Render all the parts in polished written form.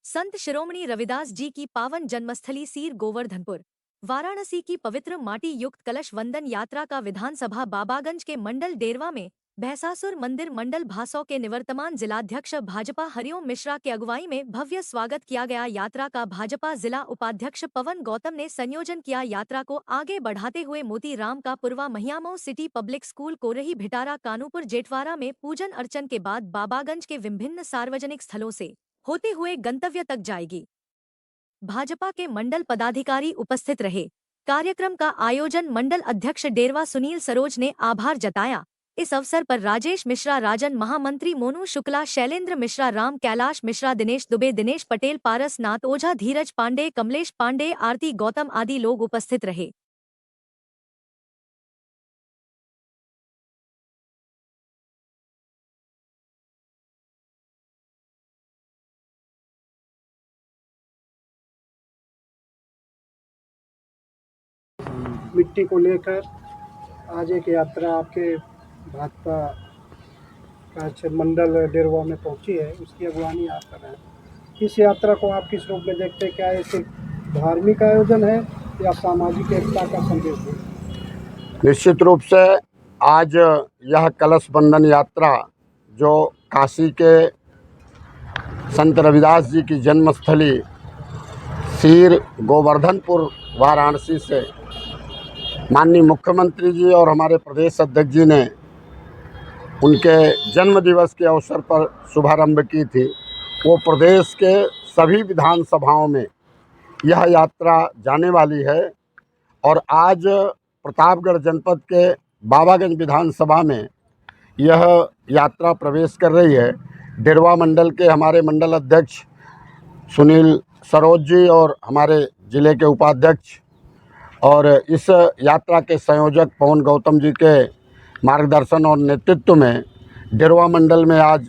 संत शिरोमणि रविदास जी की पावन जन्मस्थली सीर गोवर्धनपुर वाराणसी की पवित्र माटी युक्त कलश वंदन यात्रा का विधानसभा बाबागंज के मंडल डेरवा में भैंसासुर मंदिर मंडल भासौ के निवर्तमान जिलाध्यक्ष भाजपा हरिओम मिश्रा के अगुवाई में भव्य स्वागत किया गया। यात्रा का भाजपा जिला उपाध्यक्ष पवन गौतम ने संयोजन किया। यात्रा को आगे बढ़ाते हुए मोती राम का पुरवा महियामऊ सिटी पब्लिक स्कूल कोरही भिटारा कानूपुर जेठवारा में पूजन अर्चन के बाद बाबागंज के विभिन्न सार्वजनिक स्थलों से होते हुए गंतव्य तक जाएगी। भाजपा के मंडल पदाधिकारी उपस्थित रहे। कार्यक्रम का आयोजन मंडल अध्यक्ष डेरवा सुनील सरोज ने आभार जताया। इस अवसर पर राजेश मिश्रा, राजन महामंत्री मोनू शुक्ला, शैलेंद्र मिश्रा, राम कैलाश मिश्रा, दिनेश दुबे, दिनेश पटेल, पारस नाथ ओझा, धीरज पांडे, कमलेश पांडे, आरती गौतम आदि लोग उपस्थित रहे। मिट्टी को लेकर आज एक यात्रा आपके भाजपा का मंडल डेरवा में पहुंची है, उसकी अगवानी आप कर रहे हैं। इस यात्रा को आप किस रूप में देखते हैं? क्या ये सिर्फ धार्मिक आयोजन है या सामाजिक एकता का संदेश है? निश्चित रूप से आज यह कलश बंधन यात्रा जो काशी के संत रविदास जी की जन्मस्थली सीर गोवर्धनपुर वाराणसी से माननीय मुख्यमंत्री जी और हमारे प्रदेश अध्यक्ष जी ने उनके जन्म दिवस के अवसर पर शुभारंभ की थी, वो प्रदेश के सभी विधानसभाओं में यह यात्रा जाने वाली है। और आज प्रतापगढ़ जनपद के बाबागंज विधानसभा में यह यात्रा प्रवेश कर रही है। डेरवा मंडल के हमारे मंडल अध्यक्ष सुनील सरोज जी और हमारे ज़िले के उपाध्यक्ष और इस यात्रा के संयोजक पवन गौतम जी के मार्गदर्शन और नेतृत्व में डेरवा मंडल में आज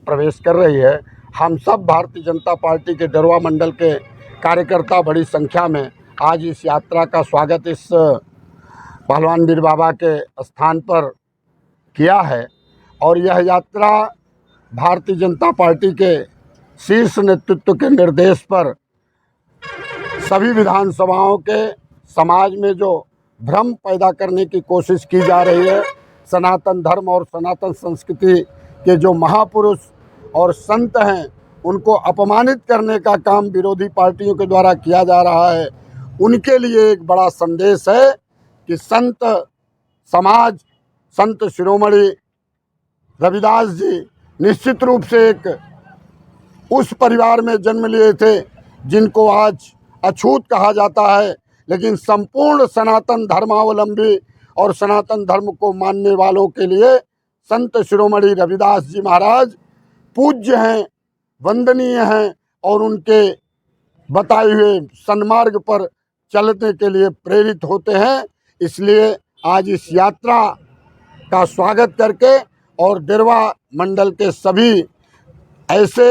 प्रवेश कर रही है। हम सब भारतीय जनता पार्टी के डेरवा मंडल के कार्यकर्ता बड़ी संख्या में आज इस यात्रा का स्वागत इस पहलवान वीर बाबा के स्थान पर किया है। और यह यात्रा भारतीय जनता पार्टी के शीर्ष नेतृत्व के निर्देश पर सभी विधानसभाओं के समाज में जो भ्रम पैदा करने की कोशिश की जा रही है, सनातन धर्म और सनातन संस्कृति के जो महापुरुष और संत हैं उनको अपमानित करने का काम विरोधी पार्टियों के द्वारा किया जा रहा है, उनके लिए एक बड़ा संदेश है कि संत समाज, संत शिरोमणि रविदास जी निश्चित रूप से एक उस परिवार में जन्म लिए थे जिनको आज अछूत कहा जाता है, लेकिन संपूर्ण सनातन धर्मावलंबी और सनातन धर्म को मानने वालों के लिए संत शिरोमणि रविदास जी महाराज पूज्य हैं, वंदनीय हैं और उनके बताए हुए सन्मार्ग पर चलने के लिए प्रेरित होते हैं। इसलिए आज इस यात्रा का स्वागत करके और डेरवा मंडल के सभी ऐसे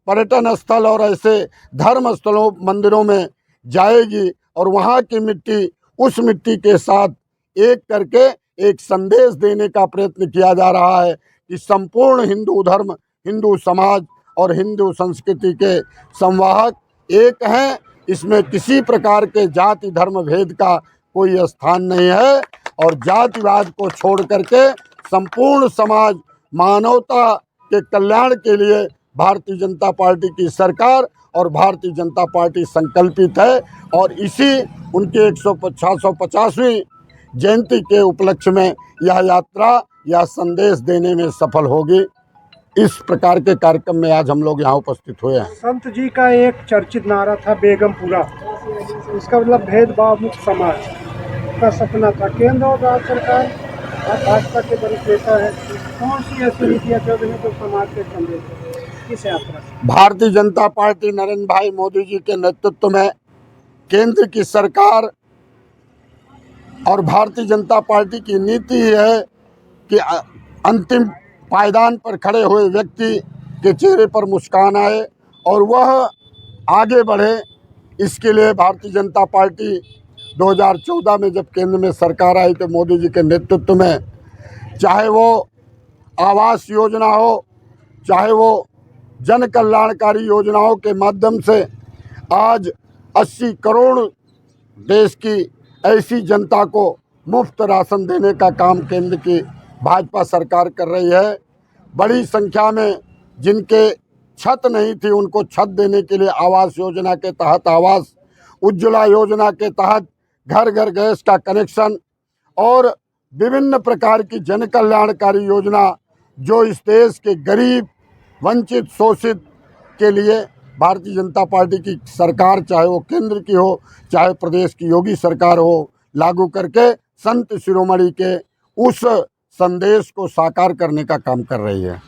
पर्यटन स्थल और ऐसे धर्म स्थलों मंदिरों में जाएगी और वहाँ की मिट्टी उस मिट्टी के साथ एक करके एक संदेश देने का प्रयत्न किया जा रहा है कि संपूर्ण हिंदू धर्म, हिंदू समाज और हिंदू संस्कृति के संवाहक एक हैं। इसमें किसी प्रकार के जाति धर्म भेद का कोई स्थान नहीं है और जातिवाद को छोड़ करके संपूर्ण समाज मानवता के कल्याण के लिए भारतीय जनता पार्टी की सरकार और भारतीय जनता पार्टी संकल्पित है। और इसी उनके 650वीं जयंती के उपलक्ष्य में यह यात्रा यह संदेश देने में सफल होगी। इस प्रकार के कार्यक्रम में आज हम लोग यहाँ उपस्थित हुए हैं। संत जी का एक चर्चित नारा था बेगमपुरा, इसका मतलब भेदभाव मुक्त समाज का सपना था। केंद्र और राज्य सरकार भाजपा के वरिष्ठ नेता है, कौन सी ऐसी नीतियाँ चल रही है तो समाज के संदेश किस यात्रा से? भारतीय जनता पार्टी नरेंद्र भाई मोदी जी के नेतृत्व में केंद्र की सरकार और भारतीय जनता पार्टी की नीति है कि अंतिम पायदान पर खड़े हुए व्यक्ति के चेहरे पर मुस्कान आए और वह आगे बढ़े। इसके लिए भारतीय जनता पार्टी 2014 में जब केंद्र में सरकार आई तो मोदी जी के नेतृत्व में, चाहे वो आवास योजना हो, चाहे वो जन कल्याणकारी योजनाओं के माध्यम से आज 80 करोड़ देश की ऐसी जनता को मुफ्त राशन देने का काम केंद्र की भाजपा सरकार कर रही है। बड़ी संख्या में जिनके छत नहीं थी उनको छत देने के लिए आवास योजना के तहत आवास, उज्ज्वला योजना के तहत घर घर गैस का कनेक्शन और विभिन्न प्रकार की जन कल्याणकारी योजना जो इस देश के गरीब, वंचित, शोषित के लिए भारतीय जनता पार्टी की सरकार, चाहे वो केंद्र की हो चाहे प्रदेश की योगी सरकार हो, लागू करके संत शिरोमणि के उस संदेश को साकार करने का काम कर रही है।